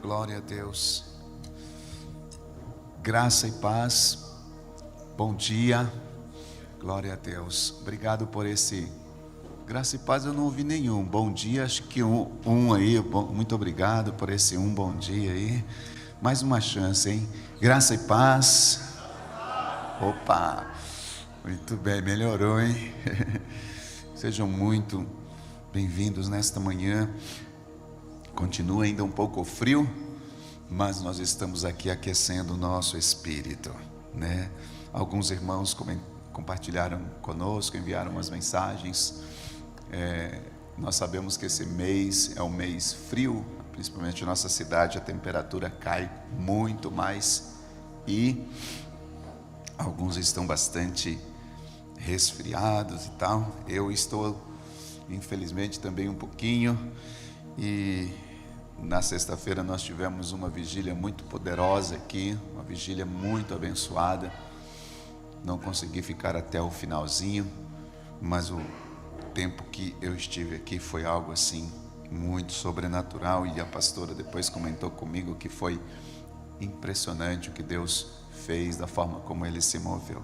Glória a Deus. Graça e paz. Bom dia. Glória a Deus. Obrigado por esse. Graça e paz eu não ouvi nenhum. Bom dia, acho que um aí. Muito obrigado por esse bom dia aí. Mais uma chance, hein? Graça e paz. Opa! Muito bem, melhorou, hein? Sejam muito bem-vindos nesta manhã. Continua ainda um pouco frio, mas nós estamos aqui aquecendo o nosso espírito, né? Alguns irmãos compartilharam conosco, enviaram umas mensagens. Nós sabemos que esse mês é um mês frio, principalmente na nossa cidade, a temperatura cai muito mais e alguns estão bastante resfriados e tal. Eu estou, infelizmente, também um pouquinho. E na sexta-feira nós tivemos uma vigília muito poderosa aqui, uma vigília muito abençoada. Não consegui ficar até o finalzinho, mas o tempo que eu estive aqui foi algo assim muito sobrenatural, e a pastora depois comentou comigo que foi impressionante o que Deus fez, da forma como Ele se moveu.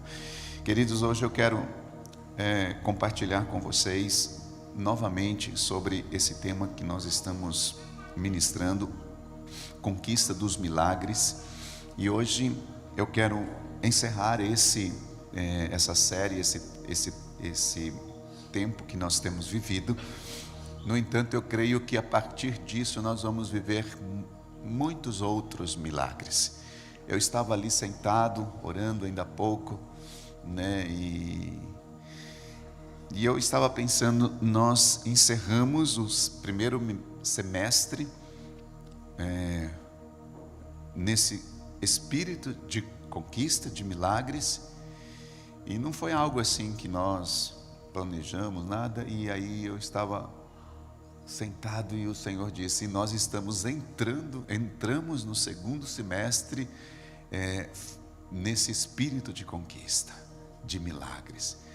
Queridos, hoje eu quero compartilhar com vocês novamente sobre esse tema que nós estamos ministrando, conquista dos milagres. E hoje eu quero encerrar essa série, esse tempo que nós temos vivido. No entanto, eu creio que a partir disso nós vamos viver muitos outros milagres. Eu estava ali sentado, orando ainda há pouco, né? E eu estava pensando, nós encerramos o primeiro semestre nesse espírito de conquista, de milagres, e não foi algo assim que nós planejamos, nada. E aí eu estava sentado e o Senhor disse: nós entramos no segundo semestre nesse espírito de conquista, de milagres.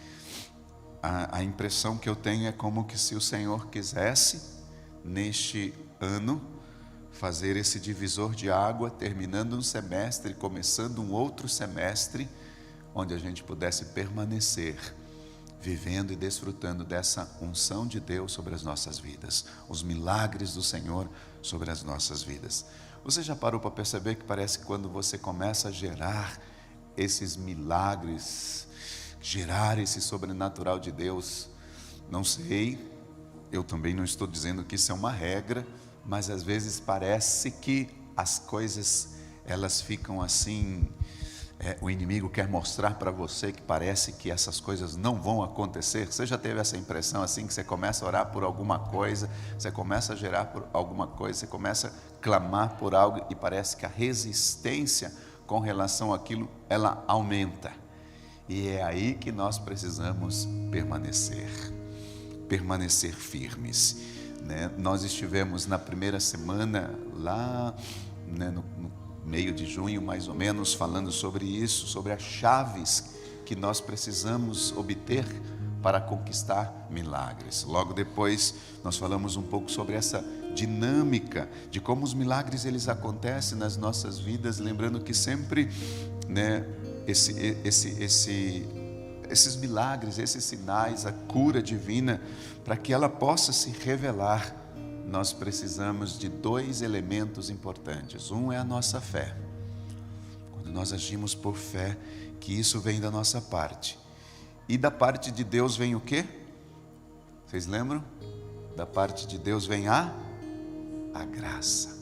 A impressão que eu tenho é como que se o Senhor quisesse, neste ano, fazer esse divisor de água, terminando um semestre, começando um outro semestre, onde a gente pudesse permanecer, vivendo e desfrutando dessa unção de Deus sobre as nossas vidas, os milagres do Senhor sobre as nossas vidas. Você já parou para perceber que parece que quando você começa a gerar esses milagres, gerar esse sobrenatural de Deus, não sei, eu também não estou dizendo que isso é uma regra, mas às vezes parece que as coisas, elas ficam assim, o inimigo quer mostrar para você que parece que essas coisas não vão acontecer. Você já teve essa impressão assim, que você começa a orar por alguma coisa, você começa a gerar por alguma coisa, você começa a clamar por algo e parece que a resistência com relação àquilo, ela aumenta. E é aí que nós precisamos permanecer firmes, né? Nós estivemos na primeira semana lá, né, no meio de junho mais ou menos, falando sobre isso, sobre as chaves que nós precisamos obter para conquistar milagres. Logo depois nós falamos um pouco sobre essa dinâmica de como os milagres eles acontecem nas nossas vidas, lembrando que sempre, né, esses milagres, esses sinais, a cura divina, para que ela possa se revelar, nós precisamos de dois elementos importantes. Um é a nossa fé. Quando nós agimos por fé, que isso vem da nossa parte. E da parte de Deus vem o quê? Vocês lembram? Da parte de Deus vem a graça.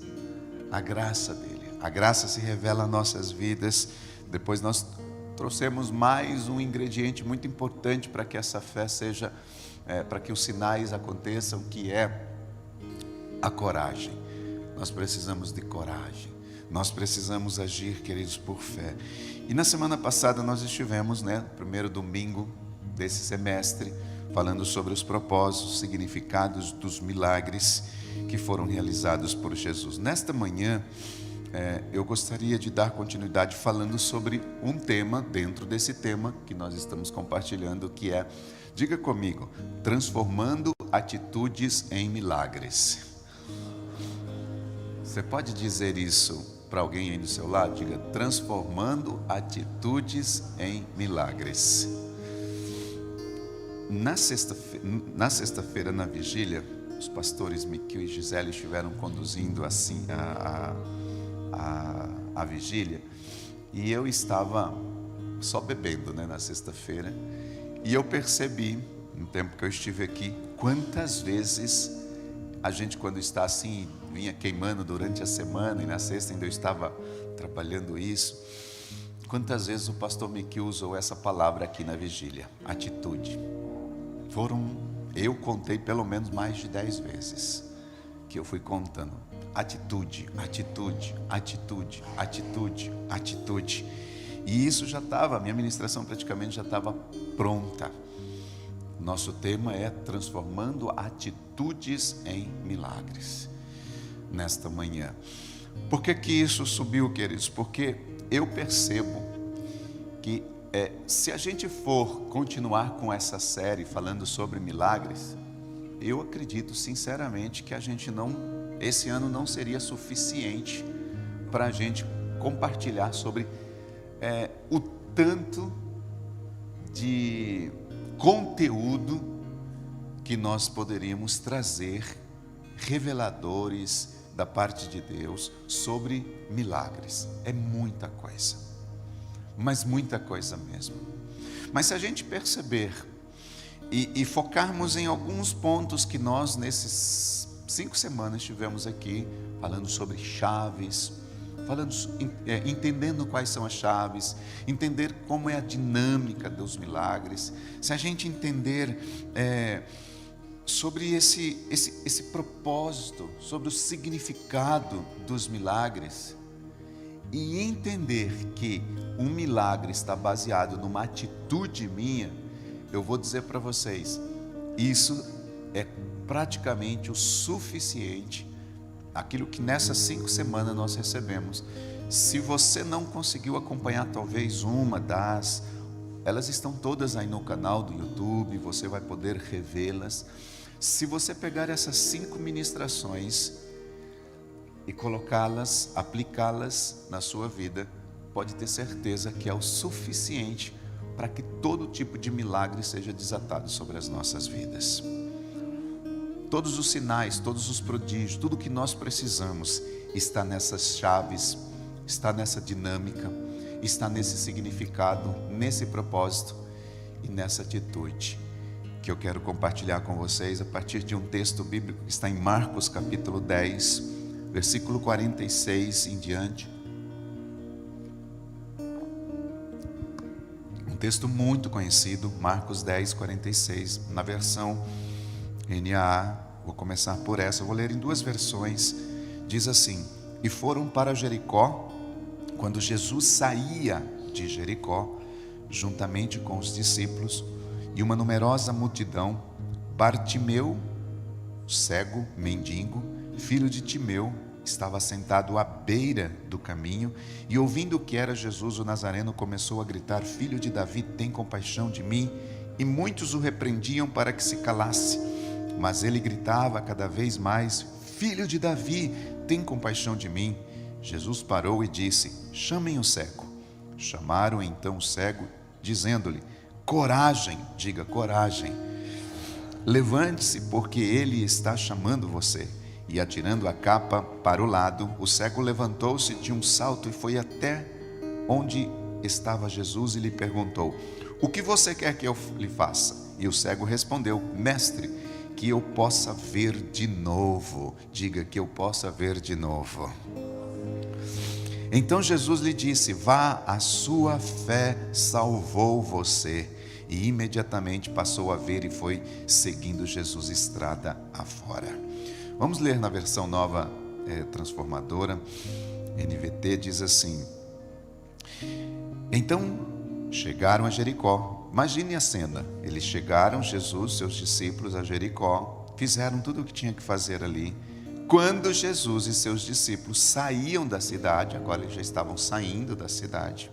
A graça dele. A graça se revela nas nossas vidas. Depois nós trouxemos mais um ingrediente muito importante para que essa fé seja, para que os sinais aconteçam, que é a coragem. Nós precisamos de coragem. Nós precisamos agir, queridos, por fé. E na semana passada nós estivemos, né, no primeiro domingo desse semestre, falando sobre os propósitos, os significados dos milagres que foram realizados por Jesus. Nesta manhã, eu gostaria de dar continuidade falando sobre um tema dentro desse tema que nós estamos compartilhando, que é, diga comigo, transformando atitudes em milagres. Você pode dizer isso para alguém aí do seu lado? Diga: transformando atitudes em milagres. Na sexta-feira, na vigília, os pastores Miquel e Gisele estiveram conduzindo assim a vigília, e eu estava só bebendo, né, na sexta-feira, e eu percebi, no tempo que eu estive aqui, quantas vezes a gente, quando está assim, vinha queimando durante a semana, e na sexta ainda eu estava trabalhando isso, quantas vezes o pastor Miquel usou essa palavra aqui na vigília: atitude. Eu contei pelo menos mais de 10 vezes que eu fui contando. Atitude, atitude, atitude, atitude, atitude. E isso já estava, a minha ministração praticamente já estava pronta. Nosso tema é transformando atitudes em milagres. Nesta manhã. Por que que isso subiu, queridos? Porque eu percebo que se a gente for continuar com essa série falando sobre milagres, eu acredito sinceramente que esse ano não seria suficiente para a gente compartilhar sobre o tanto de conteúdo que nós poderíamos trazer, reveladores da parte de Deus sobre milagres. É muita coisa, mas muita coisa mesmo. Mas se a gente perceber e focarmos em alguns pontos que nós nesses 5 semanas tivemos aqui, falando sobre chaves, entendendo quais são as chaves, entender como é a dinâmica dos milagres, se a gente entender sobre esse propósito, sobre o significado dos milagres, e entender que um milagre está baseado numa atitude minha, eu vou dizer para vocês, isso é praticamente o suficiente, aquilo que nessas 5 semanas nós recebemos. Se você não conseguiu acompanhar talvez elas estão todas aí no canal do YouTube, você vai poder revê-las. Se você pegar essas 5 ministrações e colocá-las, aplicá-las na sua vida, pode ter certeza que é o suficiente para que todo tipo de milagre seja desatado sobre as nossas vidas. Todos os sinais, todos os prodígios, tudo que nós precisamos está nessas chaves, está nessa dinâmica, está nesse significado, nesse propósito e nessa atitude que eu quero compartilhar com vocês a partir de um texto bíblico que está em Marcos capítulo 10, versículo 46 em diante. Um texto muito conhecido, Marcos 10, 46, na versão NAA, vou começar por essa, eu vou ler em 2 versões. Diz assim: e foram para Jericó. Quando Jesus saía de Jericó, juntamente com os discípulos e uma numerosa multidão, Bartimeu, cego, mendigo, filho de Timeu, estava sentado à beira do caminho, e ouvindo que era Jesus o Nazareno, começou a gritar: filho de Davi, tem compaixão de mim. E muitos o repreendiam para que se calasse, mas ele gritava cada vez mais: filho de Davi, tem compaixão de mim. Jesus parou e disse: chamem o cego. Chamaram então o cego, dizendo-lhe: coragem, diga coragem, levante-se, porque ele está chamando você. E atirando a capa para o lado, o cego levantou-se de um salto e foi até onde estava Jesus e lhe perguntou: o que você quer que eu lhe faça? E o cego respondeu: mestre, que eu possa ver de novo. Diga: que eu possa ver de novo. Então Jesus lhe disse: vá, a sua fé salvou você. E imediatamente passou a ver e foi seguindo Jesus estrada afora. Vamos ler na versão nova transformadora, NVT, diz assim: então chegaram a Jericó. Imagine a cena, eles chegaram, Jesus, seus discípulos, a Jericó, fizeram tudo o que tinha que fazer ali. Quando Jesus e seus discípulos saíam da cidade, agora eles já estavam saindo da cidade,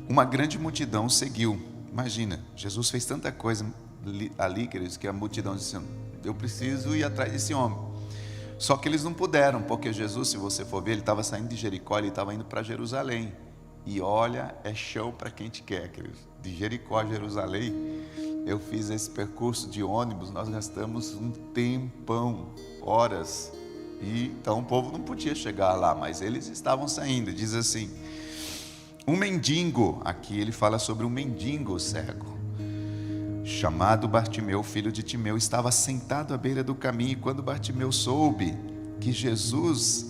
uma grande multidão seguiu. Imagina, Jesus fez tanta coisa ali, queridos, que a multidão disse: eu preciso ir atrás desse homem. Só que eles não puderam, porque Jesus, se você for ver, ele estava saindo de Jericó, ele estava indo para Jerusalém. E olha, é chão para quem te quer, queridos. De Jericó a Jerusalém, eu fiz esse percurso de ônibus, nós gastamos um tempão, horas. E então o povo não podia chegar lá, mas eles estavam saindo. Diz assim: um mendigo, aqui ele fala sobre um mendigo cego, chamado Bartimeu, filho de Timeu, estava sentado à beira do caminho. E quando Bartimeu soube que Jesus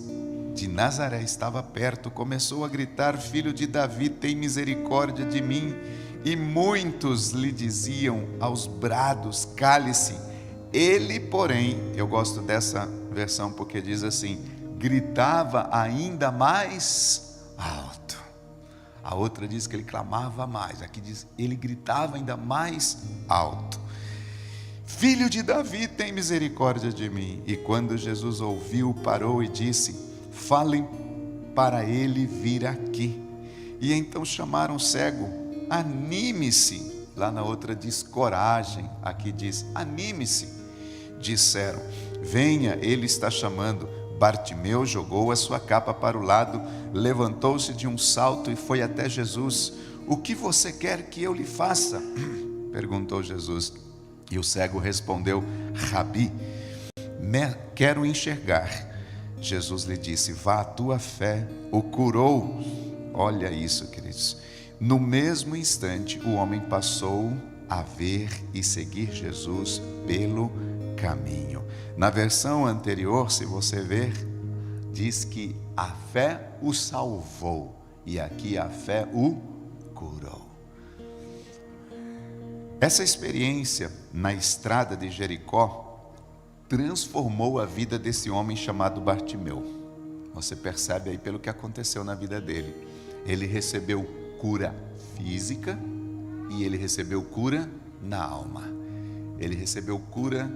de Nazaré estava perto, começou a gritar: filho de Davi, tem misericórdia de mim. E muitos lhe diziam aos brados: cale-se. Ele, porém, eu gosto dessa versão porque diz assim: gritava ainda mais alto. A outra diz que ele clamava mais, aqui diz ele gritava ainda mais alto: filho de Davi, tem misericórdia de mim. E quando Jesus ouviu, parou e disse: falem para ele vir aqui. E então chamaram o cego: anime-se. Lá na outra diz coragem, aqui diz anime-se. Disseram: venha, ele está chamando. Bartimeu jogou a sua capa para o lado, levantou-se de um salto e foi até Jesus. O que você quer que eu lhe faça? Perguntou Jesus. E o cego respondeu: Rabi, quero enxergar. Jesus lhe disse: vá, a tua fé o curou. Olha isso, queridos. No mesmo instante, o homem passou a ver e seguir Jesus pelo caminho. Na versão anterior, se você ver, diz que a fé o salvou, e aqui a fé o curou. Essa experiência na estrada de Jericó transformou a vida desse homem chamado Bartimeu. Você percebe aí pelo que aconteceu na vida dele. Ele recebeu cura física e ele recebeu cura na alma. Ele recebeu cura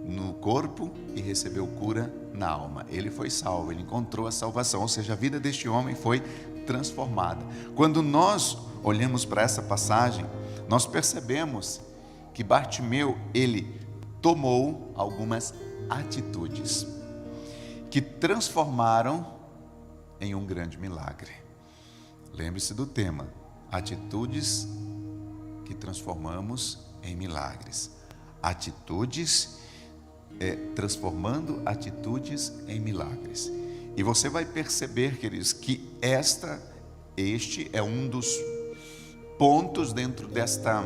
no corpo e recebeu cura na alma. Ele foi salvo, ele encontrou a salvação, ou seja, a vida deste homem foi transformada. Quando nós olhamos para essa passagem, nós percebemos que Bartimeu, ele tomou algumas atitudes que transformaram em um grande milagre. Lembre-se do tema: atitudes que transformamos em milagres. Atitudes transformando atitudes em milagres. E você vai perceber, queridos, que este é um dos pontos dentro desta,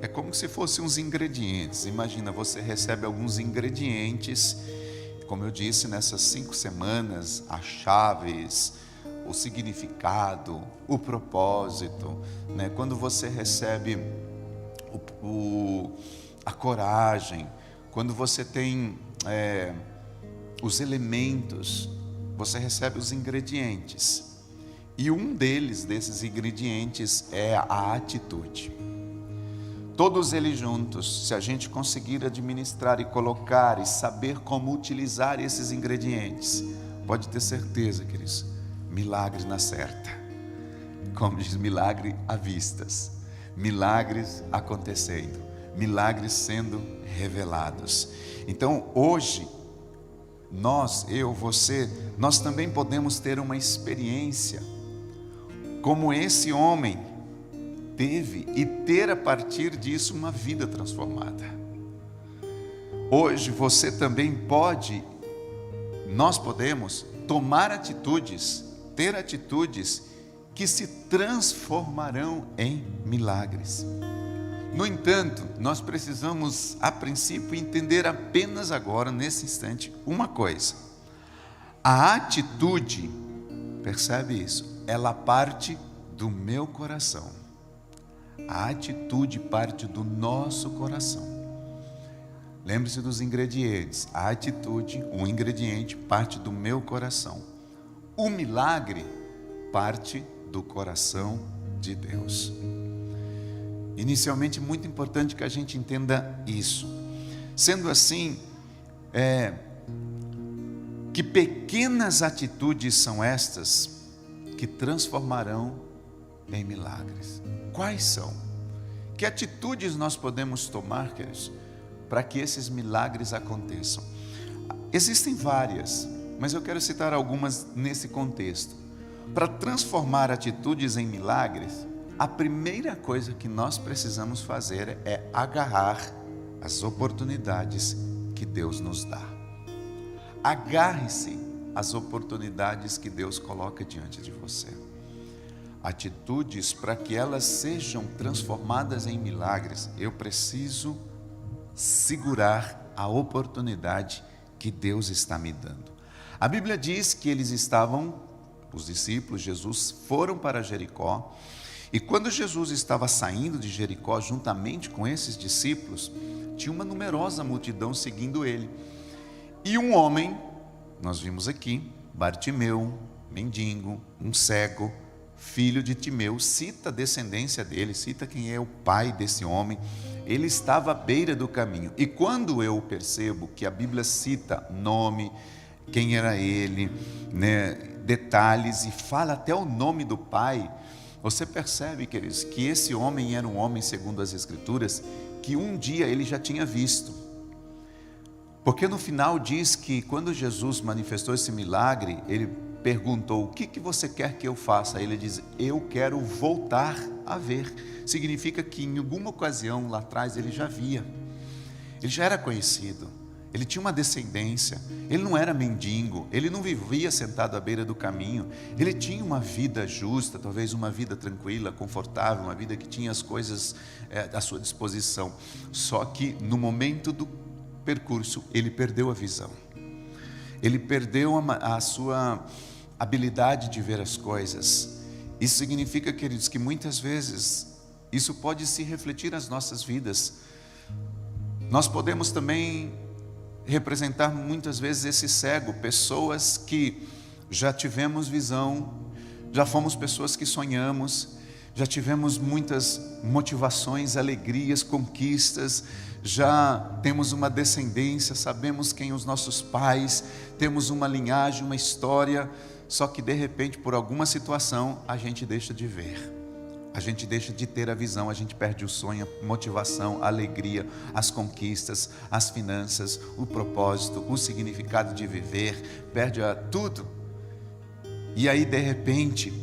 é como se fossem uns ingredientes. Imagina, você recebe alguns ingredientes, como eu disse, nessas 5 semanas, as chaves, o significado, o propósito, né? Quando você recebe a coragem, quando você tem os elementos, você recebe os ingredientes. E um desses ingredientes é a atitude. Todos eles juntos, se a gente conseguir administrar e colocar e saber como utilizar esses ingredientes, pode ter certeza, queridos, milagre na certa. Como diz, milagre à vistas, milagres acontecendo, milagres sendo revelados. Então hoje, você, nós também podemos ter uma experiência como esse homem teve e ter a partir disso uma vida transformada. Hoje você também nós podemos tomar atitudes, ter atitudes que se transformarão em milagres. No entanto, nós precisamos, a princípio, entender apenas agora, nesse instante, uma coisa: a atitude, percebe isso? Ela parte do meu coração. A atitude parte do nosso coração. Lembre-se dos ingredientes. A atitude, um ingrediente, parte do meu coração. O milagre parte do coração de Deus. Inicialmente, muito importante que a gente entenda isso. Sendo assim, que pequenas atitudes são estas que transformarão em milagres? Quais são? Que atitudes nós podemos tomar, queridos, para que esses milagres aconteçam? Existem várias, mas eu quero citar algumas nesse contexto. Para transformar atitudes em milagres, a primeira coisa que nós precisamos fazer é agarrar as oportunidades que Deus nos dá. Agarre-se às oportunidades que Deus coloca diante de você. Atitudes, para que elas sejam transformadas em milagres, eu preciso segurar a oportunidade que Deus está me dando. A Bíblia diz que os discípulos, Jesus, foram para Jericó, e quando Jesus estava saindo de Jericó, juntamente com esses discípulos, tinha uma numerosa multidão seguindo ele. E um homem, nós vimos aqui, Bartimeu, mendigo, um cego, filho de Timeu, cita a descendência dele, cita quem é o pai desse homem. Ele estava à beira do caminho. E quando eu percebo que a Bíblia cita nome, quem era ele, né, detalhes, e fala até o nome do pai, você percebe, queridos, que esse homem era um homem, segundo as Escrituras, que um dia ele já tinha visto. Porque no final diz que quando Jesus manifestou esse milagre, ele perguntou: o que você quer que eu faça? Ele diz: eu quero voltar a ver. Significa que em alguma ocasião lá atrás ele já via, ele já era conhecido, ele tinha uma descendência, ele não era mendigo, ele não vivia sentado à beira do caminho, ele tinha uma vida justa, talvez uma vida tranquila, confortável, uma vida que tinha as coisas à sua disposição. Só que no momento do percurso ele perdeu a visão, ele perdeu a sua habilidade de ver as coisas. Isso significa, queridos, que muitas vezes isso pode se refletir nas nossas vidas. Nós podemos também representar muitas vezes esse cego, pessoas que já tivemos visão, já fomos pessoas que sonhamos, já tivemos muitas motivações, alegrias, conquistas, já temos uma descendência, sabemos quem os nossos pais, temos uma linhagem, uma história, só que de repente, por alguma situação, a gente deixa de ver, a gente deixa de ter a visão, a gente perde o sonho, a motivação, a alegria, as conquistas, as finanças, o propósito, o significado de viver, perde tudo. E aí de repente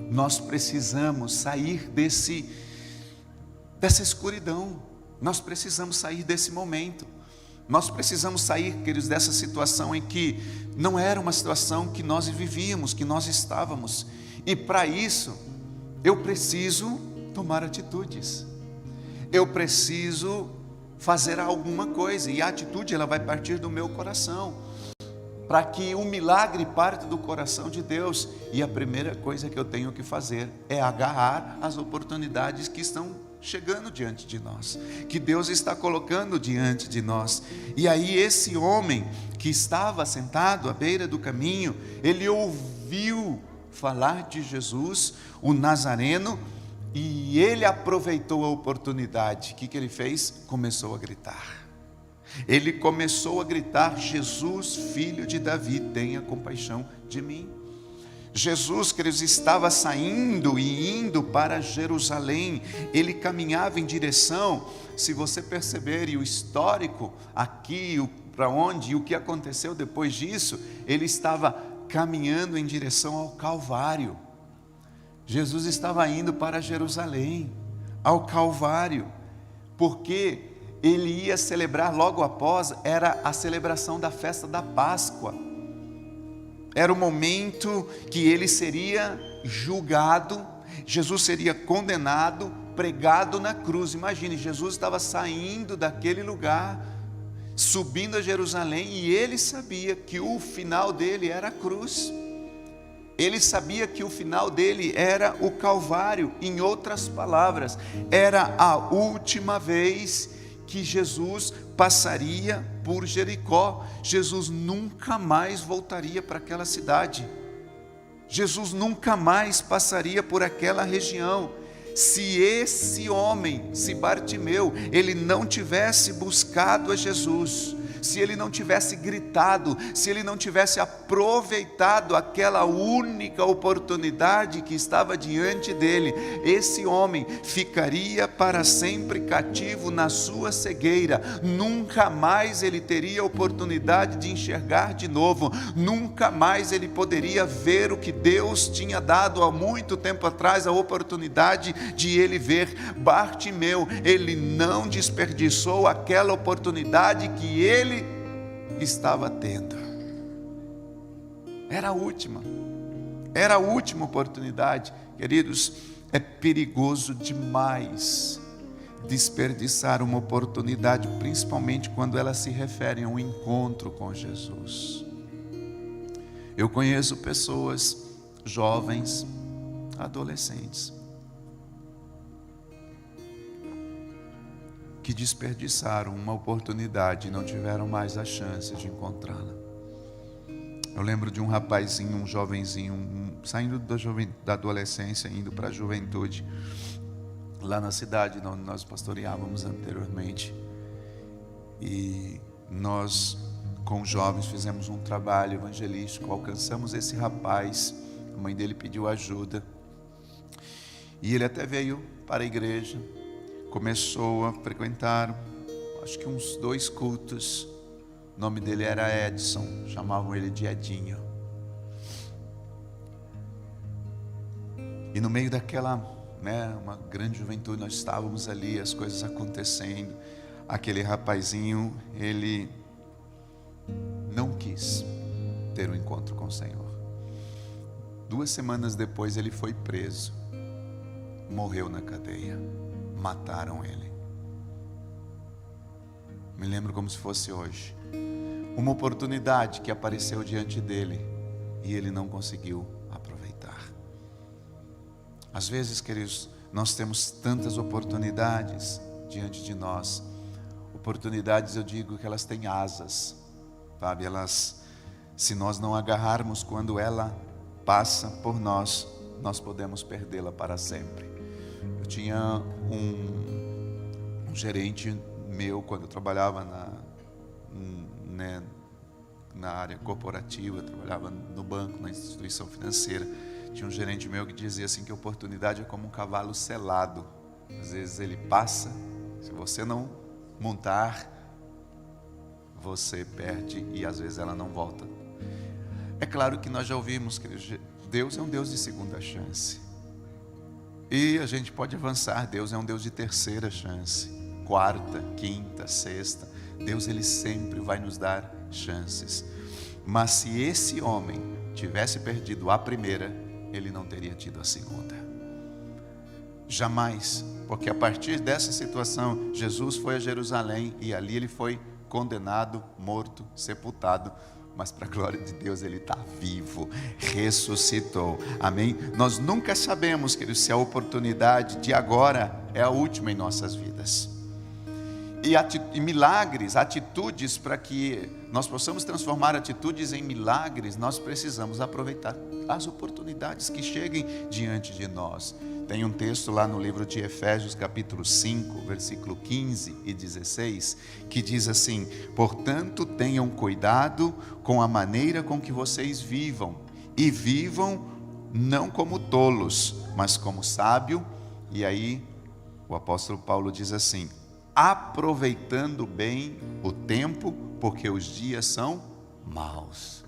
nós precisamos sair dessa escuridão, nós precisamos sair desse momento, nós precisamos sair, queridos, dessa situação em que não era uma situação que nós vivíamos, que nós estávamos. E para isso eu preciso tomar atitudes, eu preciso fazer alguma coisa, e a atitude ela vai partir do meu coração, para que o milagre parte do coração de Deus. E a primeira coisa que eu tenho que fazer é agarrar as oportunidades que estão chegando diante de nós, que Deus está colocando diante de nós. E aí esse homem que estava sentado à beira do caminho, ele ouviu falar de Jesus, o Nazareno, e ele aproveitou a oportunidade. O que ele fez? Começou a gritar. Ele começou a gritar: Jesus, filho de Davi, tenha compaixão de mim. Jesus, queridos, estava saindo e indo para Jerusalém. Ele caminhava em direção, se você perceber, e o histórico aqui, para onde e o que aconteceu depois disso, ele estava caminhando em direção ao Calvário. Jesus estava indo para Jerusalém, ao Calvário, porque ele ia celebrar logo após, era a celebração da festa da Páscoa. Era o momento que ele seria julgado, Jesus seria condenado, pregado na cruz. Imagine, Jesus estava saindo daquele lugar, subindo a Jerusalém, e ele sabia que o final dele era a cruz. Ele sabia que o final dele era o Calvário. Em outras palavras, era a última vez que Jesus passaria por Jericó. Jesus nunca mais voltaria para aquela cidade. Jesus nunca mais passaria por aquela região. Se esse homem, se Bartimeu, ele não tivesse buscado a Jesus, se ele não tivesse gritado, se ele não tivesse aproveitado aquela única oportunidade que estava diante dele, esse homem ficaria para sempre cativo na sua cegueira. Nunca mais ele teria oportunidade de enxergar de novo, nunca mais ele poderia ver o que Deus tinha dado há muito tempo atrás, a oportunidade de ele ver. Bartimeu, ele não desperdiçou aquela oportunidade que ele estava tendo. Era a última oportunidade. Queridos, é perigoso demais desperdiçar uma oportunidade, principalmente quando ela se refere a um encontro com Jesus. Eu conheço pessoas jovens, adolescentes, que desperdiçaram uma oportunidade e não tiveram mais a chance de encontrá-la. Eu lembro de um rapazinho, um jovenzinho, saindo da adolescência, indo para a juventude, lá na cidade onde nós pastoreávamos anteriormente. E nós, com os jovens, fizemos um trabalho evangelístico, alcançamos esse rapaz, a mãe dele pediu ajuda, e ele até veio para a igreja, começou a frequentar, acho que uns 2 cultos. O nome dele era Edson, chamavam ele de Edinho. E no meio daquela, uma grande juventude, nós estávamos ali, as coisas acontecendo. Aquele rapazinho, ele não quis ter um encontro com o Senhor. 2 semanas depois ele foi preso, morreu na cadeia, mataram ele. Me lembro como se fosse hoje. Uma oportunidade que apareceu diante dele e ele não conseguiu aproveitar. Às vezes, queridos, nós temos tantas oportunidades diante de nós. Oportunidades, eu digo que elas têm asas, sabe? Elas, se nós não agarrarmos quando ela passa por nós, nós podemos perdê-la para sempre. Eu tinha um gerente meu, quando eu trabalhava na área corporativa, eu trabalhava no banco, na instituição financeira. Tinha um gerente meu que dizia assim, que a oportunidade é como um cavalo selado. Às vezes ele passa, se você não montar, você perde, e às vezes ela não volta. É claro que nós já ouvimos que Deus é um Deus de segunda chance, e a gente pode avançar. Deus é um Deus de terceira chance, quarta, quinta, sexta. Deus, ele sempre vai nos dar chances. Mas se esse homem tivesse perdido a primeira, ele não teria tido a segunda. Jamais. Porque a partir dessa situação, Jesus foi a Jerusalém e ali ele foi condenado, morto, sepultado. Mas para a glória de Deus, ele está vivo, ressuscitou, amém? Nós nunca sabemos, queridos, se a oportunidade de agora é a última em nossas vidas. E milagres, atitudes, para que nós possamos transformar atitudes em milagres, nós precisamos aproveitar as oportunidades que cheguem diante de nós. Tem um texto lá no livro de Efésios, capítulo 5, versículo 15 e 16, que diz assim: portanto, tenham cuidado com a maneira com que vocês vivam, e vivam não como tolos, mas como sábio. E aí o apóstolo Paulo diz assim: aproveitando bem o tempo, porque os dias são maus.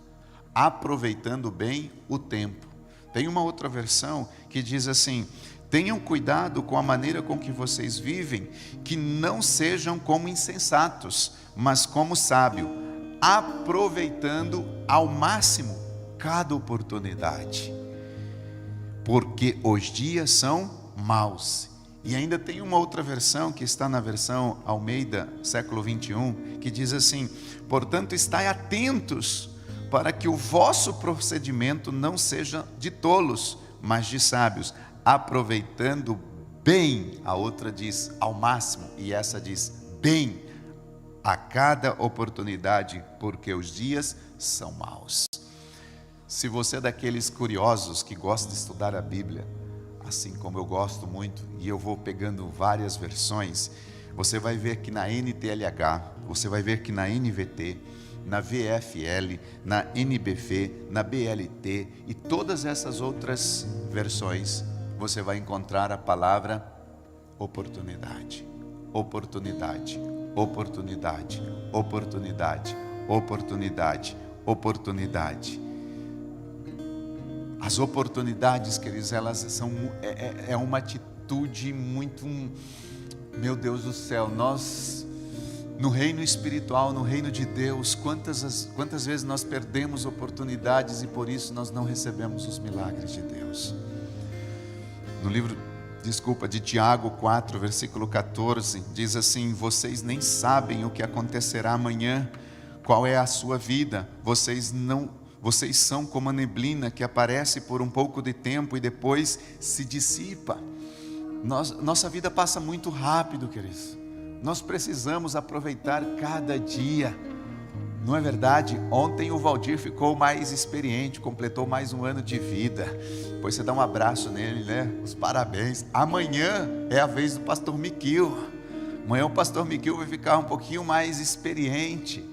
Aproveitando bem o tempo. Tem uma outra versão que diz assim: tenham cuidado com a maneira com que vocês vivem, que não sejam como insensatos, mas como sábios, aproveitando ao máximo cada oportunidade, porque os dias são maus. E ainda tem uma outra versão, que está na versão Almeida, século 21, que diz assim: portanto, estai atentos, para que o vosso procedimento não seja de tolos, mas de sábios, aproveitando bem. A outra diz ao máximo, e essa diz bem, a cada oportunidade, porque os dias são maus. Se você é daqueles curiosos que gosta de estudar a Bíblia, assim como eu gosto muito, e eu vou pegando várias versões, você vai ver que na NTLH, você vai ver que na NVT, na VFL, na NBV, na BLT e todas essas outras versões, você vai encontrar a palavra oportunidade. Oportunidade, oportunidade, oportunidade, oportunidade, oportunidade. As oportunidades, queridos, elas são uma atitude muito, meu Deus do céu, nós no reino espiritual, no reino de Deus, quantas vezes nós perdemos oportunidades e por isso nós não recebemos os milagres de Deus. No livro, de Tiago 4, versículo 14, diz assim: vocês nem sabem o que acontecerá amanhã, qual é a sua vida, vocês são como a neblina que aparece por um pouco de tempo e depois se dissipa. Nossa vida passa muito rápido, queridos. Nós precisamos aproveitar cada dia. Não é verdade? Ontem o Valdir ficou mais experiente, completou mais um ano de vida. Depois você dá um abraço nele, né? Os parabéns. Amanhã é a vez do pastor Miquil. Amanhã o pastor Miquil vai ficar um pouquinho mais experiente,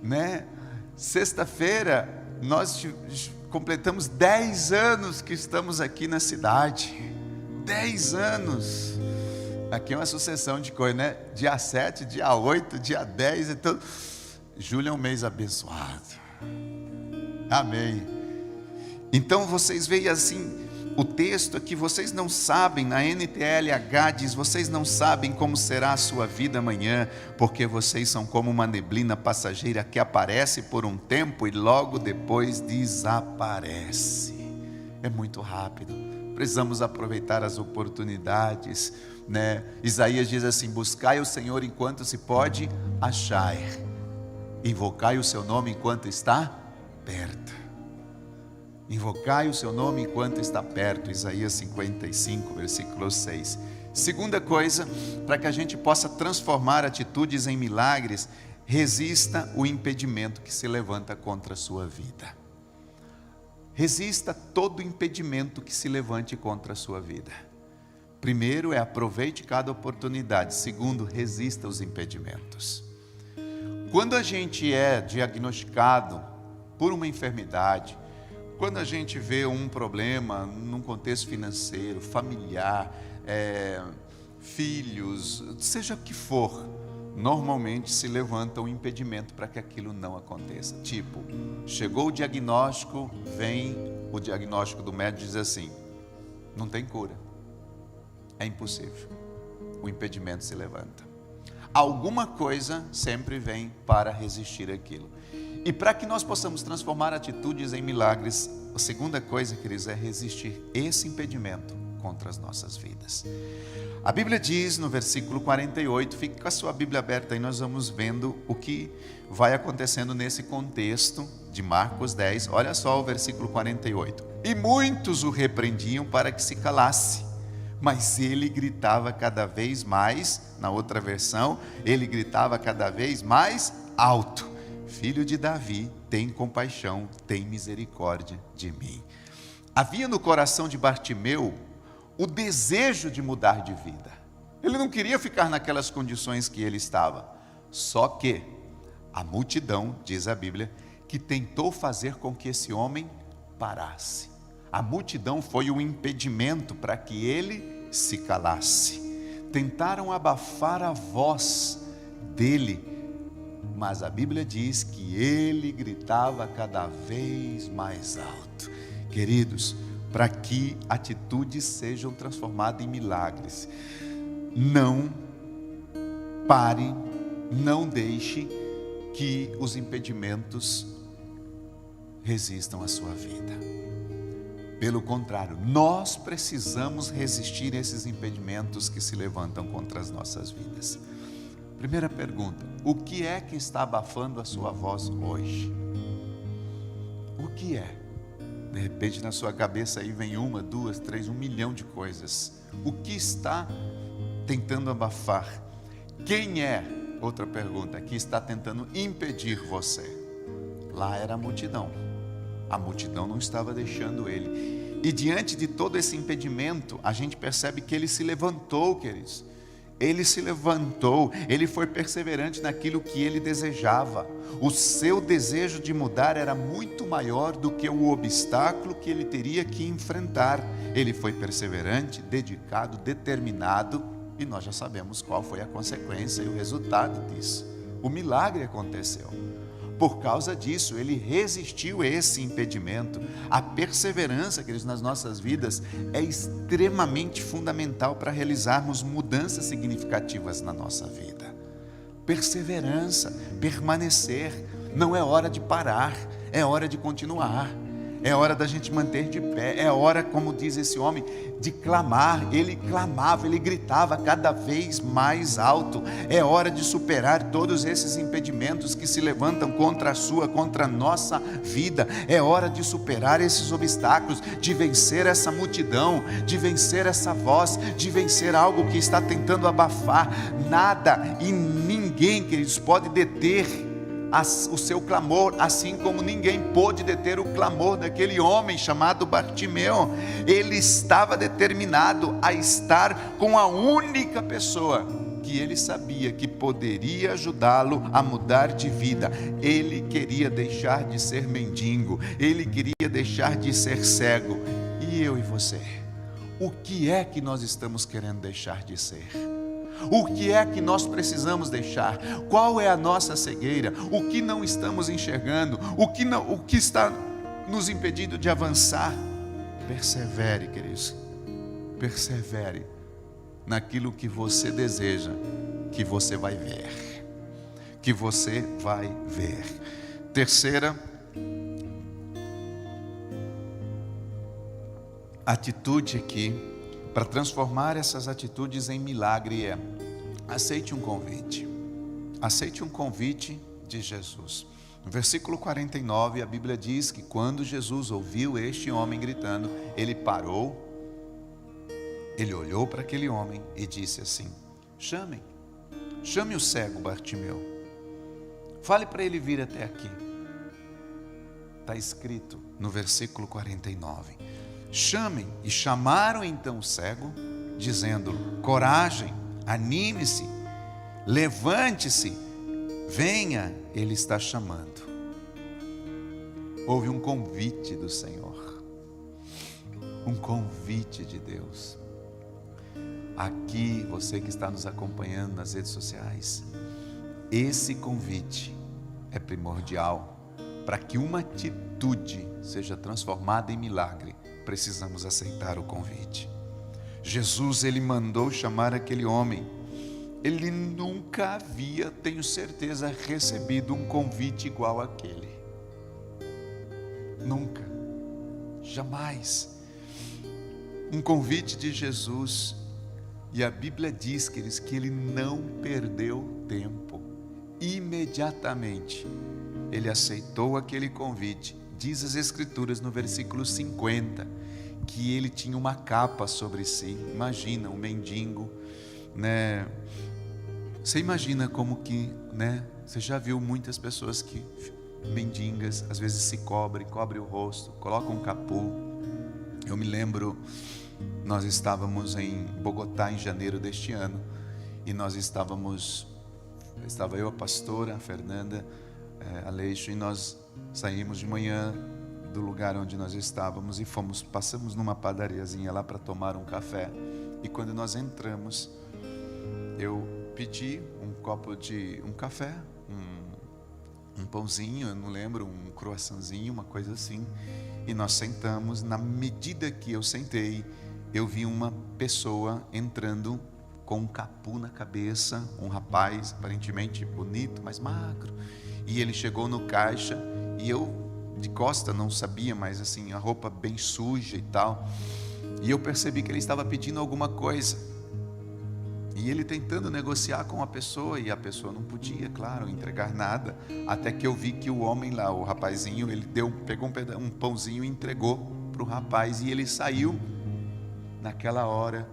né? Sexta-feira nós completamos 10 anos que estamos aqui na cidade. 10 anos. Aqui é uma sucessão de coisas, né? Dia 7, dia 8, dia 10, então, julho é um mês abençoado. Amém. Então vocês veem assim, o texto aqui, vocês não sabem, na NTLH diz, vocês não sabem como será a sua vida amanhã, porque vocês são como uma neblina passageira que aparece por um tempo e logo depois desaparece. É muito rápido. Precisamos aproveitar as oportunidades, né? Isaías diz assim: buscai o Senhor enquanto se pode achar, invocai o seu nome enquanto está perto. Invocai o seu nome enquanto está perto. Isaías 55, versículo 6. Segunda coisa, para que a gente possa transformar atitudes em milagres, resista o impedimento que se levanta contra a sua vida. Resista todo impedimento que se levante contra a sua vida. Primeiro aproveite cada oportunidade. Segundo, resista aos impedimentos. Quando a gente é diagnosticado por uma enfermidade, quando a gente vê um problema num contexto financeiro, familiar, filhos, seja o que for, normalmente se levanta um impedimento para que aquilo não aconteça. Tipo, chegou o diagnóstico, vem o diagnóstico do médico e diz assim: não tem cura, é impossível. O impedimento se levanta. Alguma coisa sempre vem para resistir àquilo. E para que nós possamos transformar atitudes em milagres, a segunda coisa, queridos, é resistir esse impedimento contra as nossas vidas. A Bíblia diz no versículo 48, fique com a sua Bíblia aberta e nós vamos vendo o que vai acontecendo nesse contexto de Marcos 10. Olha só o versículo 48. E muitos o repreendiam para que se calasse, mas ele gritava cada vez mais, na outra versão, ele gritava cada vez mais alto: Filho de Davi, tem compaixão, tem misericórdia de mim. Havia no coração de Bartimeu o desejo de mudar de vida. Ele não queria ficar naquelas condições que ele estava. Só que a multidão, diz a Bíblia, que tentou fazer com que esse homem parasse. A multidão foi o impedimento para que ele se calasse. Tentaram abafar a voz dele, mas a Bíblia diz que ele gritava cada vez mais alto. Queridos, para que atitudes sejam transformadas em milagres, não pare, não deixe que os impedimentos resistam à sua vida. Pelo contrário, nós precisamos resistir a esses impedimentos que se levantam contra as nossas vidas. Primeira pergunta: o que é que está abafando a sua voz hoje? O que é? De repente na sua cabeça aí vem 1, 2, 3, 1 milhão de coisas. O que está tentando abafar? Quem é, outra pergunta, que está tentando impedir você? Lá era a multidão não estava deixando ele. E diante de todo esse impedimento, a gente percebe que ele se levantou, queridos. Ele se levantou, ele foi perseverante naquilo que ele desejava. O seu desejo de mudar era muito maior do que o obstáculo que ele teria que enfrentar. Ele foi perseverante, dedicado, determinado, e nós já sabemos qual foi a consequência e o resultado disso. O milagre aconteceu. Por causa disso, ele resistiu a esse impedimento. A perseverança, queridos, nas nossas vidas é extremamente fundamental para realizarmos mudanças significativas na nossa vida. Perseverança, permanecer, não é hora de parar, é hora de continuar. É hora da gente manter de pé, é hora, como diz esse homem, de clamar. Ele clamava, ele gritava cada vez mais alto. É hora de superar todos esses impedimentos que se levantam contra a nossa vida. É hora de superar esses obstáculos, de vencer essa multidão, de vencer essa voz, de vencer algo que está tentando abafar. Nada e ninguém, queridos, pode deter o seu clamor, assim como ninguém pôde deter o clamor daquele homem chamado Bartimeu. Ele estava determinado a estar com a única pessoa que ele sabia que poderia ajudá-lo a mudar de vida. Ele queria deixar de ser mendigo, ele queria deixar de ser cego. E eu e você? O que é que nós estamos querendo deixar de ser? O que é que nós precisamos deixar? Qual é a nossa cegueira? O que não estamos enxergando? O que está nos impedindo de avançar? Persevere, queridos. Persevere naquilo que você deseja, que você vai ver. Que você vai ver. Terceira atitude aqui, para transformar essas atitudes em milagre, é: aceite um convite. Aceite um convite de Jesus. No versículo 49, a Bíblia diz que quando Jesus ouviu este homem gritando, ele parou, ele olhou para aquele homem e disse assim: chame o cego Bartimeu, fale para ele vir até aqui. Está escrito no versículo 49. Chamem, e chamaram então o cego, dizendo: coragem, anime-se, levante-se, venha, ele está chamando. Houve um convite do Senhor, um convite de Deus. Aqui, você que está nos acompanhando nas redes sociais, esse convite é primordial. Para que uma atitude seja transformada em milagre, precisamos aceitar o convite. Jesus, ele mandou chamar aquele homem. Ele nunca havia, tenho certeza, recebido um convite igual àquele. Nunca, jamais. Um convite de Jesus. E a Bíblia diz, queridos, que ele não perdeu tempo. Imediatamente ele aceitou aquele convite. Diz as Escrituras no versículo 50 que ele tinha uma capa sobre si. Imagina, um mendigo, né? Você imagina como que, né? Você já viu muitas pessoas que, mendigas, às vezes se cobre o rosto, colocam um capô. Eu me lembro, nós estávamos em Bogotá em janeiro deste ano, e estava eu, a pastora, a Fernanda, Aleixo, e nós saímos de manhã do lugar onde nós estávamos e passamos numa padariazinha lá para tomar um café. E quando nós entramos, eu pedi um café, um pãozinho, eu não lembro, um croissantzinho, uma coisa assim, e nós sentamos. Na medida que eu sentei, eu vi uma pessoa entrando com um capu na cabeça, um rapaz aparentemente bonito, mas magro. E ele chegou no caixa e eu, de costa, não sabia, mas assim, a roupa bem suja e tal. E eu percebi que ele estava pedindo alguma coisa. E ele tentando negociar com a pessoa, e a pessoa não podia, claro, entregar nada. Até que eu vi que o homem lá, o rapazinho, ele pegou um pãozinho e entregou para o rapaz. E ele saiu. Naquela hora,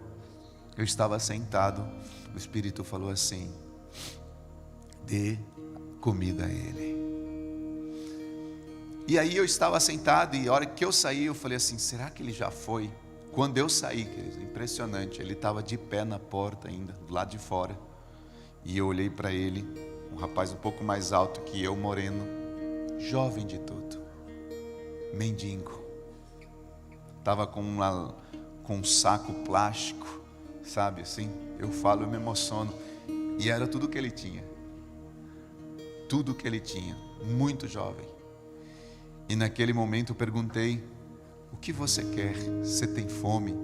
eu estava sentado. O Espírito falou assim: dê comida a ele. E aí eu estava sentado, e a hora que eu saí, eu falei assim: será que ele já foi? Quando eu saí, queridos, impressionante, ele estava de pé na porta ainda, do lado de fora. E eu olhei para ele, um rapaz um pouco mais alto que eu, moreno, jovem de tudo, mendigo. Estava com um saco plástico, sabe assim? Eu falo, eu me emociono. E era tudo que ele tinha. Tudo que ele tinha, muito jovem. E naquele momento eu perguntei: o que você quer? Você tem fome?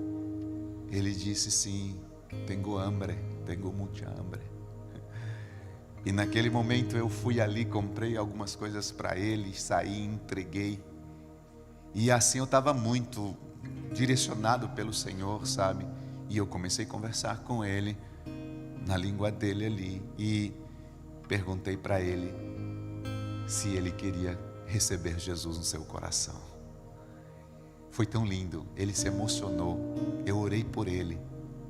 Ele disse: sim, tenho hambre, tenho muita hambre. E naquele momento eu fui ali, comprei algumas coisas para ele, saí, entreguei. E assim eu estava muito direcionado pelo Senhor, sabe? E eu comecei a conversar com ele, na língua dele ali. E perguntei para ele se ele queria receber Jesus no seu coração. Foi tão lindo, ele se emocionou, eu orei por ele.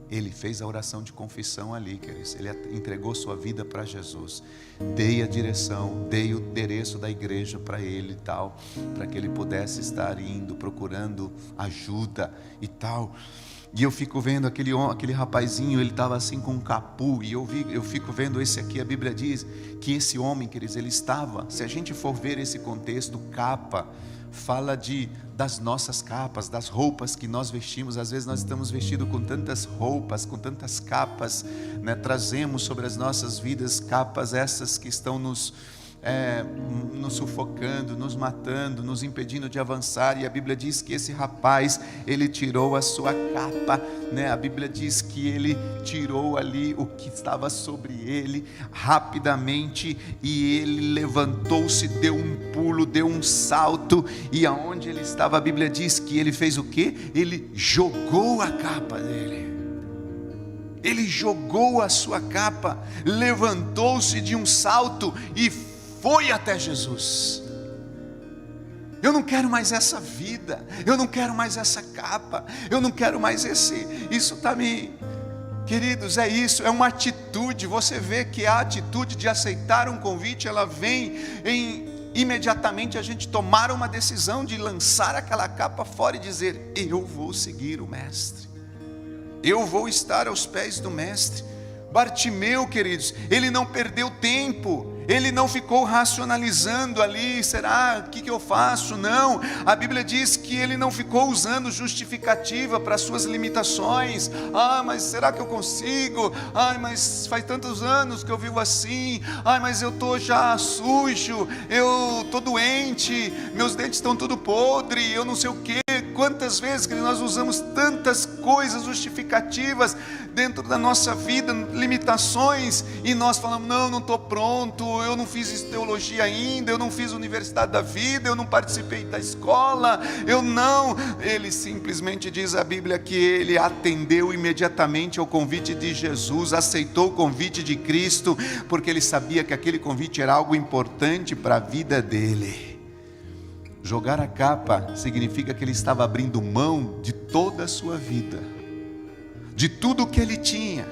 Ele fez a oração de confissão ali, queridos. Ele entregou sua vida para Jesus. Dei a direção, dei o endereço da igreja para ele e tal, para que ele pudesse estar indo, procurando ajuda e tal. E eu fico vendo aquele rapazinho, ele estava assim com um capu, e eu fico vendo esse aqui. A Bíblia diz que esse homem, queridos, ele estava, se a gente for ver esse contexto, capa, fala das nossas capas, das roupas que nós vestimos. Às vezes nós estamos vestidos com tantas roupas, com tantas capas, né? Trazemos sobre as nossas vidas capas essas que estão nos sufocando, nos matando, nos impedindo de avançar. E a Bíblia diz que esse rapaz, ele tirou a sua capa, né? A Bíblia diz que ele tirou ali o que estava sobre ele rapidamente, e ele levantou-se, deu um pulo, deu um salto, e aonde ele estava, a Bíblia diz que ele fez o quê? Ele jogou a capa dele. Ele jogou a sua capa, levantou-se de um salto e foi até Jesus. Eu não quero mais essa vida, eu não quero mais essa capa, eu não quero mais isso está me... Queridos, é isso, é uma atitude. Você vê que a atitude de aceitar um convite, ela vem imediatamente a gente tomar uma decisão de lançar aquela capa fora e dizer: eu vou seguir o Mestre, eu vou estar aos pés do Mestre. Bartimeu, queridos, ele não perdeu tempo, ele não ficou racionalizando ali, será, o que eu faço? Não, a Bíblia diz que ele não ficou usando justificativa para suas limitações. Mas será que eu consigo? Mas faz tantos anos que eu vivo assim. Mas eu estou já sujo, eu estou doente, meus dentes estão tudo podre, eu não sei o que. Quantas vezes que nós usamos tantas coisas justificativas dentro da nossa vida, limitações, e nós falamos: não estou pronto, eu não fiz teologia ainda, eu não fiz universidade da vida, eu não participei da escola, ele simplesmente diz a Bíblia que ele atendeu imediatamente ao convite de Jesus, aceitou o convite de Cristo, porque ele sabia que aquele convite era algo importante para a vida dele. Jogar a capa significa que ele estava abrindo mão de toda a sua vida, de tudo o que ele tinha,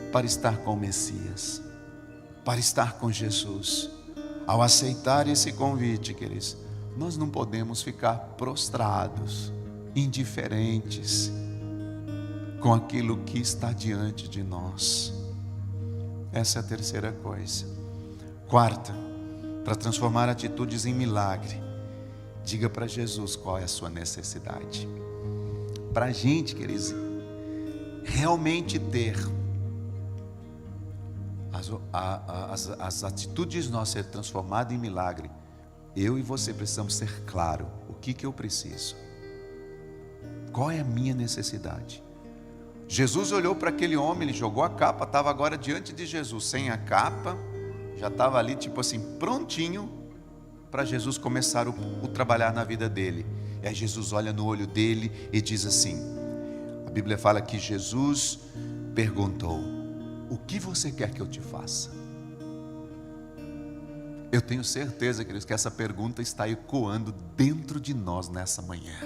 para estar com o Messias, para estar com Jesus. Ao aceitar esse convite, queridos, nós não podemos ficar prostrados, indiferentes com aquilo que está diante de nós. Essa é a terceira coisa. Quarta, para transformar atitudes em milagre, diga para Jesus qual é a sua necessidade. Para a gente, queridos, realmente ter as atitudes nossas ser transformadas em milagre, eu e você precisamos ser claro: o que eu preciso? Qual é a minha necessidade? Jesus olhou para aquele homem, ele jogou a capa, estava agora diante de Jesus, sem a capa, já estava ali tipo assim, prontinho para Jesus começar o trabalhar na vida dele. E aí Jesus olha no olho dele e diz assim, a Bíblia fala que Jesus perguntou: o que você quer que eu te faça? Eu tenho certeza, queridos, que essa pergunta está ecoando dentro de nós nessa manhã.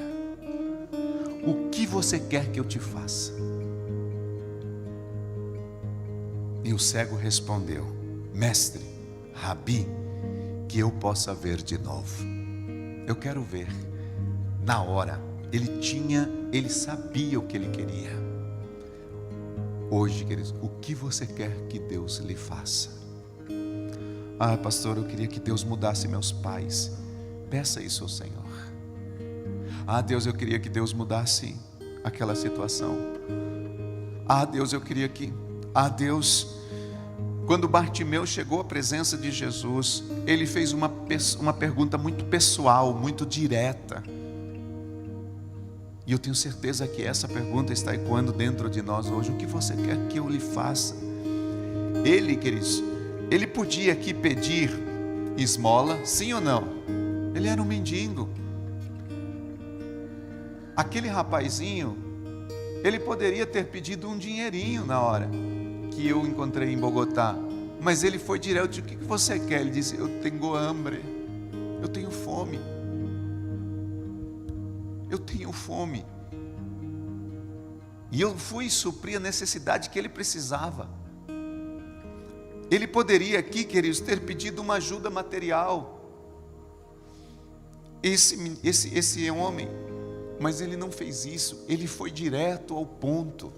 O que você quer que eu te faça? E o cego respondeu: Mestre, Rabi, que eu possa ver de novo. Eu quero ver na hora, Ele sabia o que ele queria. Hoje, queridos, o que você quer que Deus lhe faça? Ah, pastor, eu queria que Deus mudasse meus pais. Peça isso ao Senhor. Ah, Deus, eu queria que Deus mudasse aquela situação. Ah, Deus, eu queria que... Ah, Deus, quando Bartimeu chegou à presença de Jesus, ele fez uma pergunta muito pessoal, muito direta. E eu tenho certeza que essa pergunta está ecoando dentro de nós hoje. O que você quer que eu lhe faça? Ele, queridos, ele podia aqui pedir esmola, sim ou não? Ele era um mendigo. Aquele rapazinho, ele poderia ter pedido um dinheirinho na hora que eu encontrei em Bogotá, mas ele foi direto. O que você quer? Ele disse: eu tenho hambre, eu tenho fome, eu tenho fome. E eu fui suprir a necessidade que ele precisava. Ele poderia aqui, queridos, ter pedido uma ajuda material, esse homem, mas ele não fez isso. Ele foi direto ao ponto.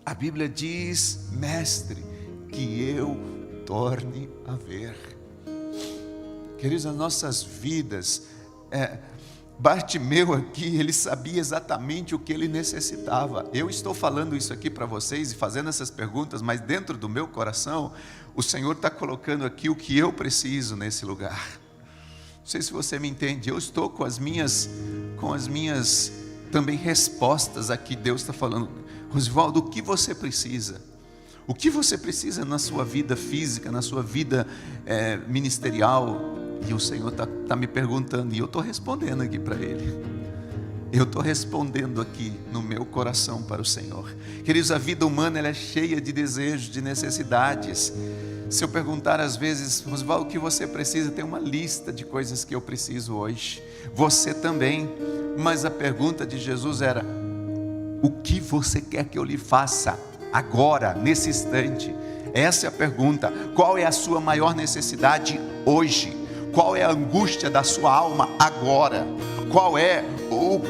A Bíblia diz: mestre, que eu torne a ver. Queridos, as nossas vidas, Bartimeu aqui, ele sabia exatamente o que ele necessitava. Eu estou falando isso aqui para vocês e fazendo essas perguntas, mas dentro do meu coração, o Senhor está colocando aqui o que eu preciso nesse lugar. Não sei se você me entende. Eu estou com as minhas também respostas aqui. Deus está falando: Rosivaldo, o que você precisa? O que você precisa na sua vida física, na sua vida ministerial? E o Senhor está me perguntando, e eu estou respondendo aqui para Ele. Eu estou respondendo aqui no meu coração para o Senhor. Queridos, a vida humana, ela é cheia de desejos, de necessidades. Se eu perguntar às vezes: Rosivaldo, o que você precisa? Tem uma lista de coisas que eu preciso hoje. Você também. Mas a pergunta de Jesus era: o que você quer que eu lhe faça agora, nesse instante? Essa é a pergunta. Qual é a sua maior necessidade hoje? Qual é a angústia da sua alma agora? Qual é o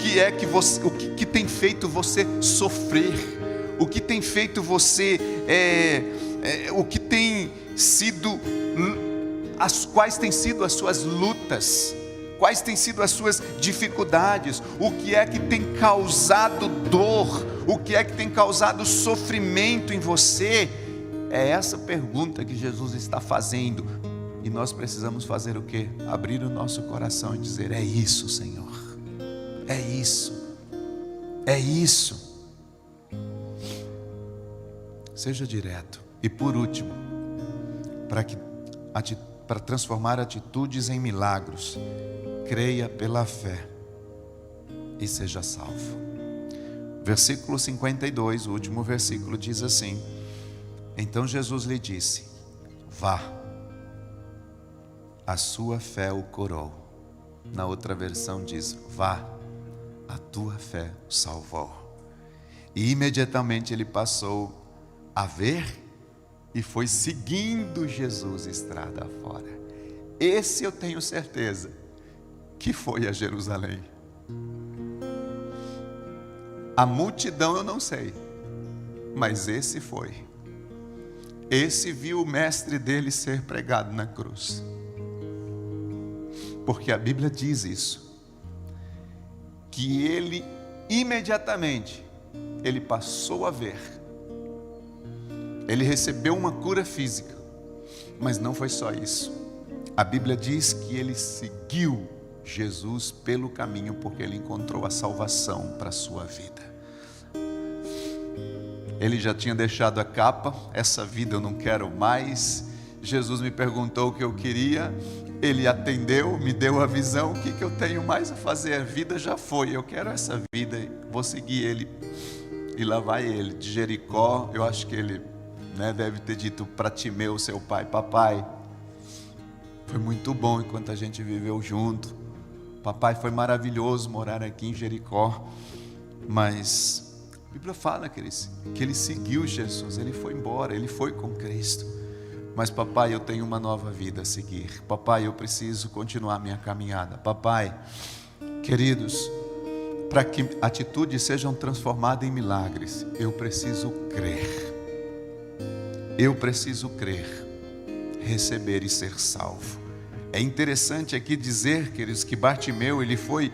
que tem feito você sofrer? O que tem feito você o que tem sido, quais têm sido as suas lutas? Quais têm sido as suas dificuldades? O que é que tem causado dor? O que é que tem causado sofrimento em você? É essa pergunta que Jesus está fazendo. E nós precisamos fazer o quê? Abrir o nosso coração e dizer: é isso, Senhor. É isso. É isso. Seja direto. E por último, para transformar atitudes em milagres, creia pela fé e seja salvo. Versículo 52, o último versículo, diz assim: então Jesus lhe disse: vá, a sua fé o curou. Na outra versão diz: vá, a tua fé o salvou. E imediatamente ele passou a ver e foi seguindo Jesus estrada fora. Esse eu tenho certeza que foi a Jerusalém. A multidão eu não sei, mas esse foi. Esse viu o mestre dele ser pregado na cruz. Porque a Bíblia diz isso, que ele imediatamente, ele passou a ver. Ele recebeu uma cura física, mas não foi só isso. A Bíblia diz que ele seguiu Jesus pelo caminho, porque ele encontrou a salvação para a sua vida. Ele já tinha deixado a capa: essa vida eu não quero mais. Jesus me perguntou o que eu queria, ele atendeu, me deu a visão. O que eu tenho mais a fazer? A vida já foi, eu quero essa vida, vou seguir ele. E lá vai ele, de Jericó. Eu acho que ele deve ter dito para Timeu, seu pai: papai, foi muito bom enquanto a gente viveu junto. Papai, foi maravilhoso morar aqui em Jericó. Mas a Bíblia fala que ele seguiu Jesus, ele foi embora, ele foi com Cristo. Mas papai, eu tenho uma nova vida a seguir. Papai, eu preciso continuar minha caminhada. Papai, queridos, para que atitudes sejam transformadas em milagres, eu preciso crer. Eu preciso crer, receber e ser salvo. É interessante aqui dizer, queridos, que Bartimeu, ele foi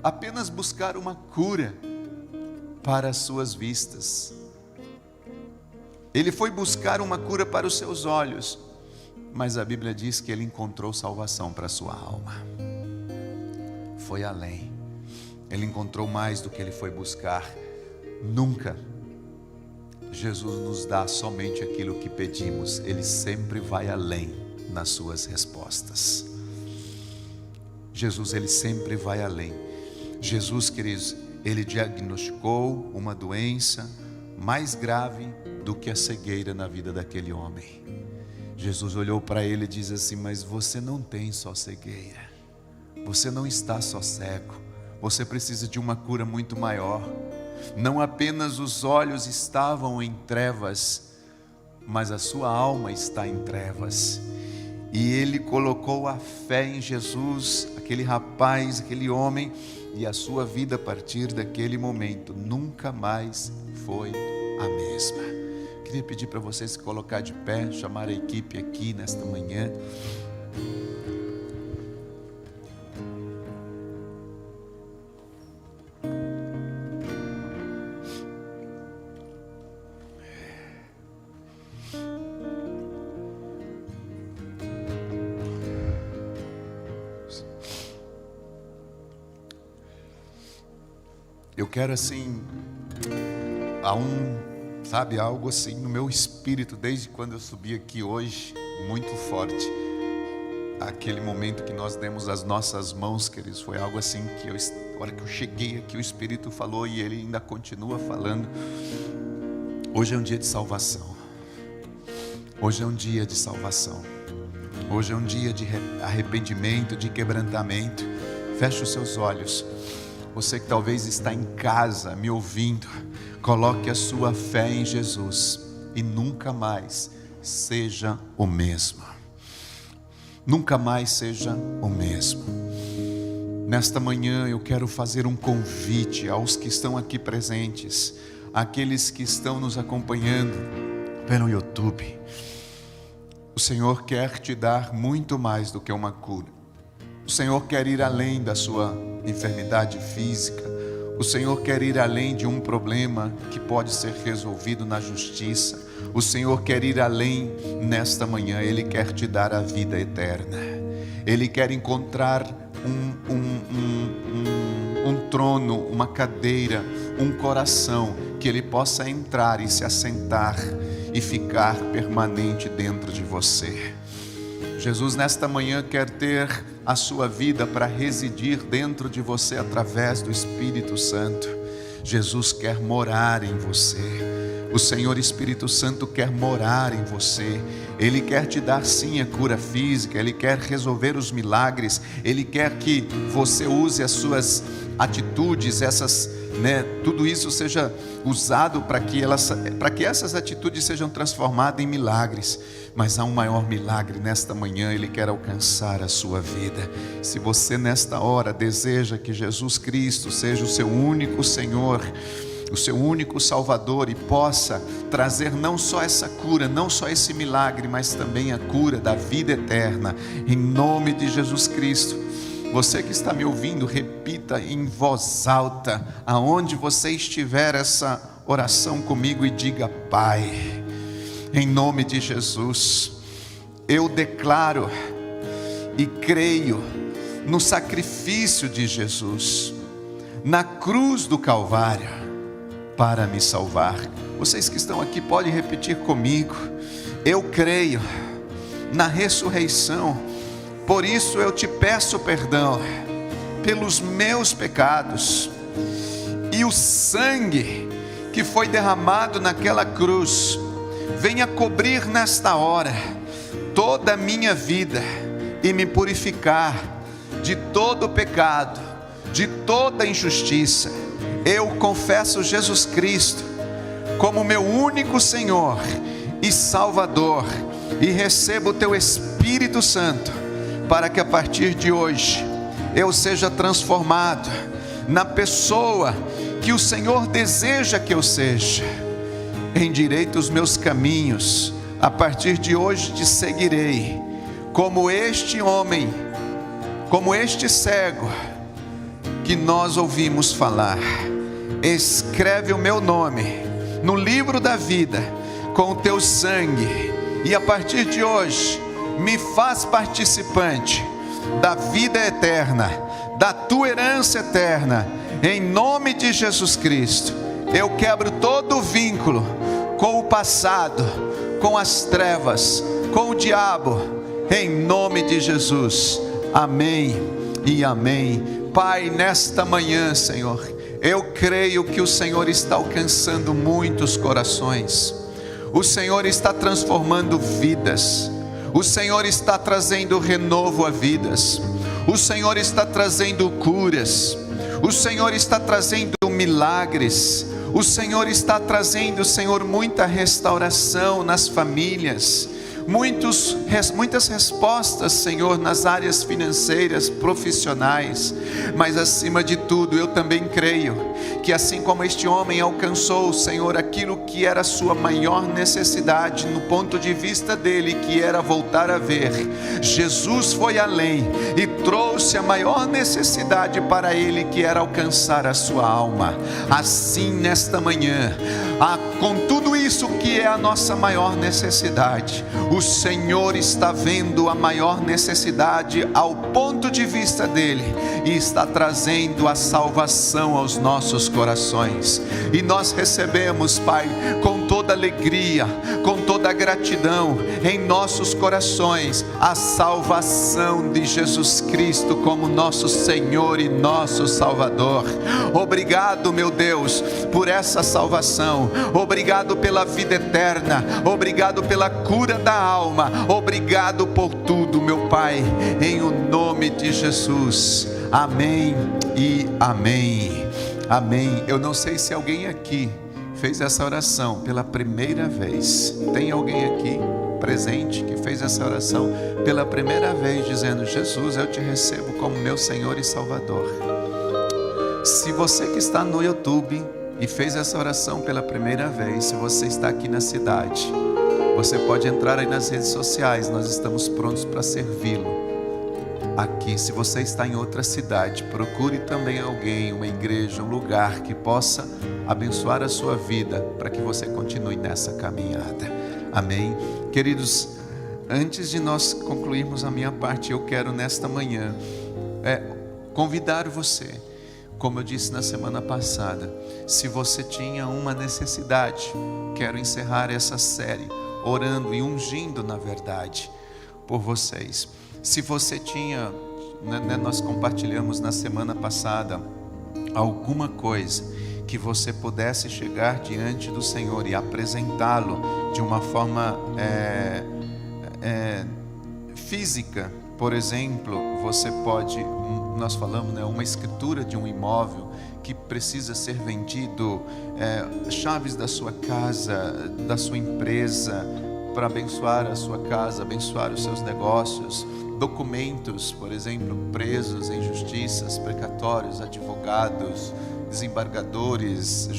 apenas buscar uma cura para as suas vistas. Ele foi buscar uma cura para os seus olhos, mas a Bíblia diz que ele encontrou salvação para a sua alma. Foi além. Ele encontrou mais do que ele foi buscar. Nunca Jesus nos dá somente aquilo que pedimos. Ele sempre vai além nas suas respostas. Jesus, ele sempre vai além. Jesus, queridos, ele diagnosticou uma doença mais grave do que a cegueira na vida daquele homem. Jesus olhou para ele e diz assim: mas você não tem só cegueira, você não está só cego, você precisa de uma cura muito maior. Não apenas os olhos estavam em trevas, mas a sua alma está em trevas. E ele colocou a fé em Jesus, aquele rapaz, aquele homem, e a sua vida a partir daquele momento nunca mais foi a mesma. Queria pedir para vocês se colocar de pé, chamar a equipe aqui nesta manhã. Eu quero assim, algo assim no meu espírito, desde quando eu subi aqui hoje, muito forte. Aquele momento que nós demos as nossas mãos, queridos, foi algo assim que a hora que eu cheguei aqui, o Espírito falou e ele ainda continua falando. Hoje é um dia de salvação. Hoje é um dia de salvação. Hoje é um dia de arrependimento, de quebrantamento. Feche os seus olhos. Você que talvez está em casa me ouvindo, coloque a sua fé em Jesus e nunca mais seja o mesmo. Nunca mais seja o mesmo. Nesta manhã eu quero fazer um convite aos que estão aqui presentes, àqueles que estão nos acompanhando pelo YouTube. O Senhor quer te dar muito mais do que uma cura. O Senhor quer ir além da sua enfermidade física. O Senhor quer ir além de um problema que pode ser resolvido na justiça. O Senhor quer ir além nesta manhã. Ele quer te dar a vida eterna. Ele quer encontrar um trono, uma cadeira, um coração que Ele possa entrar e se assentar e ficar permanente dentro de você. Jesus nesta manhã quer ter a sua vida para residir dentro de você através do Espírito Santo. Jesus quer morar em você. O Senhor Espírito Santo quer morar em você. Ele quer te dar sim a cura física. Ele quer resolver os milagres. Ele quer que você use as suas atitudes, tudo isso seja usado para que essas atitudes sejam transformadas em milagres. Mas há um maior milagre nesta manhã. Ele quer alcançar a sua vida. Se você nesta hora deseja que Jesus Cristo seja o seu único Senhor, o seu único Salvador, e possa trazer não só essa cura, não só esse milagre, mas também a cura da vida eterna, em nome de Jesus Cristo. Você que está me ouvindo, repita em voz alta, aonde você estiver, essa oração comigo e diga: Pai, em nome de Jesus, eu declaro e creio no sacrifício de Jesus, na cruz do Calvário, para me salvar. Vocês que estão aqui podem repetir comigo: eu creio na ressurreição. Por isso eu te peço perdão pelos meus pecados, e o sangue que foi derramado naquela cruz venha cobrir nesta hora toda a minha vida e me purificar de todo pecado, de toda injustiça. Eu confesso Jesus Cristo como meu único Senhor e Salvador, e recebo o teu Espírito Santo para que a partir de hoje eu seja transformado na pessoa que o Senhor deseja que eu seja. Endireita os meus caminhos, a partir de hoje te seguirei, como este homem, como este cego que nós ouvimos falar. Escreve o meu nome no livro da vida com o teu sangue, e a partir de hoje me faz participante da vida eterna, da tua herança eterna, em nome de Jesus Cristo. Eu quebro todo o vínculo com o passado, com as trevas, com o diabo, em nome de Jesus. Amém e amém. Pai, nesta manhã, Senhor, eu creio que o Senhor está alcançando muitos corações, o Senhor está transformando vidas, o Senhor está trazendo renovo a vidas, o Senhor está trazendo curas, o Senhor está trazendo milagres, o Senhor está trazendo, Senhor, muita restauração nas famílias, muitas respostas, Senhor, nas áreas financeiras, profissionais. Mas acima de tudo, eu também creio que assim como este homem alcançou, Senhor, aquilo que era a sua maior necessidade no ponto de vista dele, que era voltar a ver, Jesus foi além e trouxe a maior necessidade para ele, que era alcançar a sua alma. Assim, nesta manhã, com tudo isso que é a nossa maior necessidade, o Senhor está vendo a maior necessidade ao ponto de vista dele e está trazendo a salvação aos nossos corações. E nós recebemos, Pai, com toda alegria, com toda gratidão em nossos corações, a salvação de Jesus Cristo como nosso Senhor e nosso Salvador. Obrigado, meu Deus, por essa salvação. Obrigado pela vida eterna. Obrigado pela cura da alma. Obrigado por tudo, meu Pai, em o nome de Jesus. Amém e amém. Amém. Eu não sei se alguém aqui fez essa oração pela primeira vez. Tem alguém aqui presente que fez essa oração pela primeira vez, dizendo: Jesus, eu te recebo como meu Senhor e Salvador. Se você que está no YouTube e fez essa oração pela primeira vez, se você está aqui na cidade, você pode entrar aí nas redes sociais, nós estamos prontos para servi-lo. Aqui, se você está em outra cidade, procure também alguém, uma igreja, um lugar que possa abençoar a sua vida, para que você continue nessa caminhada. Amém? Queridos, antes de nós concluirmos a minha parte, eu quero nesta manhã convidar você, como eu disse na semana passada, se você tinha uma necessidade, quero encerrar essa série orando e ungindo, na verdade, por vocês. Se você tinha, nós compartilhamos na semana passada alguma coisa que você pudesse chegar diante do Senhor e apresentá-lo de uma forma física. Por exemplo, você pode, nós falamos, uma escritura de um imóvel que precisa ser vendido, chaves da sua casa, da sua empresa, para abençoar a sua casa, abençoar os seus negócios, documentos, por exemplo, presos em justiças, precatórios, advogados, desembargadores,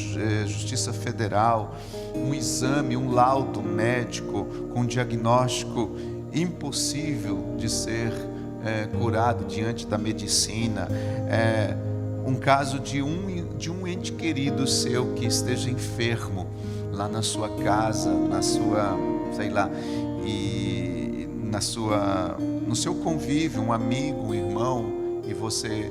Justiça Federal, um exame, um laudo médico com diagnóstico impossível de ser curado diante da medicina, um caso de um ente querido seu que esteja enfermo lá na sua casa, na sua, sei lá, e no seu convívio, um amigo, um irmão, e você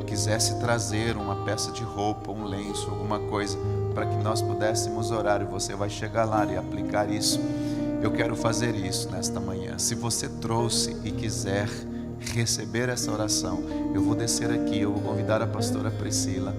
quisesse trazer uma peça de roupa, um lenço, alguma coisa, para que nós pudéssemos orar, e você vai chegar lá e aplicar isso. Eu quero fazer isso nesta manhã. Se você trouxe e quiser receber essa oração, eu vou descer aqui, eu vou convidar a pastora Priscila